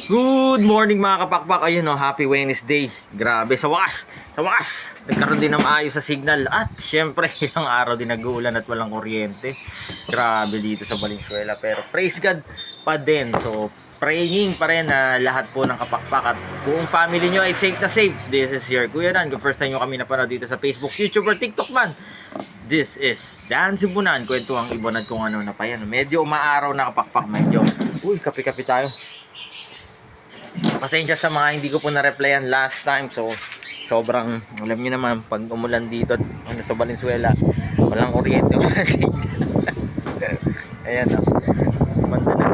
Good morning mga kapakpak. Ayun no, happy Wednesday. Grabe, sa wakas, nagkaroon din ng maayos sa signal. At syempre, ilang araw din nag-uulan at walang kuryente. Grabe dito sa Valenzuela. Pero praise God pa din. So, praying pa rin na lahat po ng kapakpak at buong family nyo ay safe na safe. This is your Kuya Dan. Kung first time nyo kami napanood dito sa Facebook, YouTube, or TikTok man, this is Dan Sibunan. Kwento ang ibon at kung ano na pa yan. Medyo umaaraw na kapakpak. Medyo, uy, kape-kape tayo. Pasensya sa mga hindi ko po na-replyan last time. So, sobrang, alam niyo naman, pag umulan dito sa Valenzuela, walang kuryente, walang signal. Ayan o. Banda na.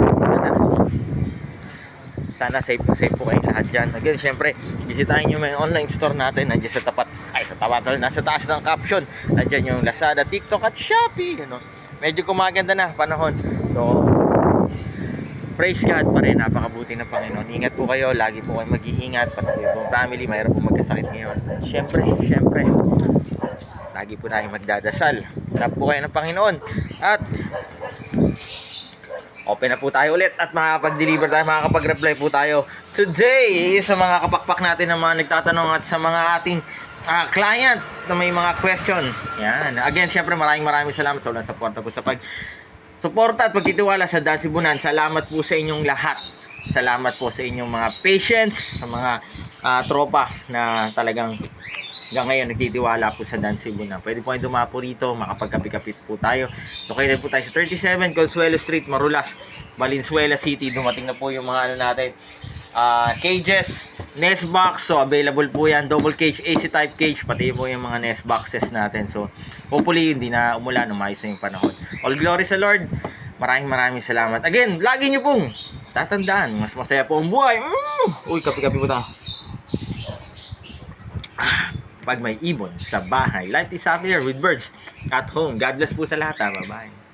Sana safe po kayong lahat dyan. Again, syempre, bisitahin nyo may online store natin. Nandiyan sa tapat, nasa taas ng caption. Nandiyan yung Lazada, TikTok at Shopee. Ano? Medyo kumaganda na panahon. So, praise God pa rin, napakabuti ng Panginoon. Ingat po kayo, lagi po kayo mag-iingat. Pati yung family, mayroon po magkasakit ngayon. Siyempre, lagi po tayong magdadasal. Hanap po kayo ng Panginoon. At open na po tayo ulit at makakapag-deliver tayo, makakapag-reply po tayo today sa mga kapakpak natin na mga nagtatanong at sa mga ating client na may mga question. Yan. Again, siyempre maraming salamat sa walang suporta po sa suporta at pagtitiwala sa Dan Sibunan. Salamat po sa inyong lahat. Salamat po sa inyong mga patience, sa mga tropa na talagang hanggang ngayon nagtitiwala po sa Dan Sibunan. Pwede po kayo dumapo rito, makapagkapit po tayo. So kayo po tayo sa 37 Consuelo Street, Marulas, Valenzuela City. Dumating na po yung mga ano natin, cages, nest box. So available po yan, double cage, AC type cage, pati po yung mga nest boxes natin. So hopefully hindi na umulan, umayos na yung panahon. All glory sa Lord. Maraming salamat. Again, lagi nyo pong tatandaan, mas masaya po ang buhay. Uy, kape-kape po tayo. Pag may ibon sa bahay, life is happier with birds at home. God bless po sa lahat. Bye-bye.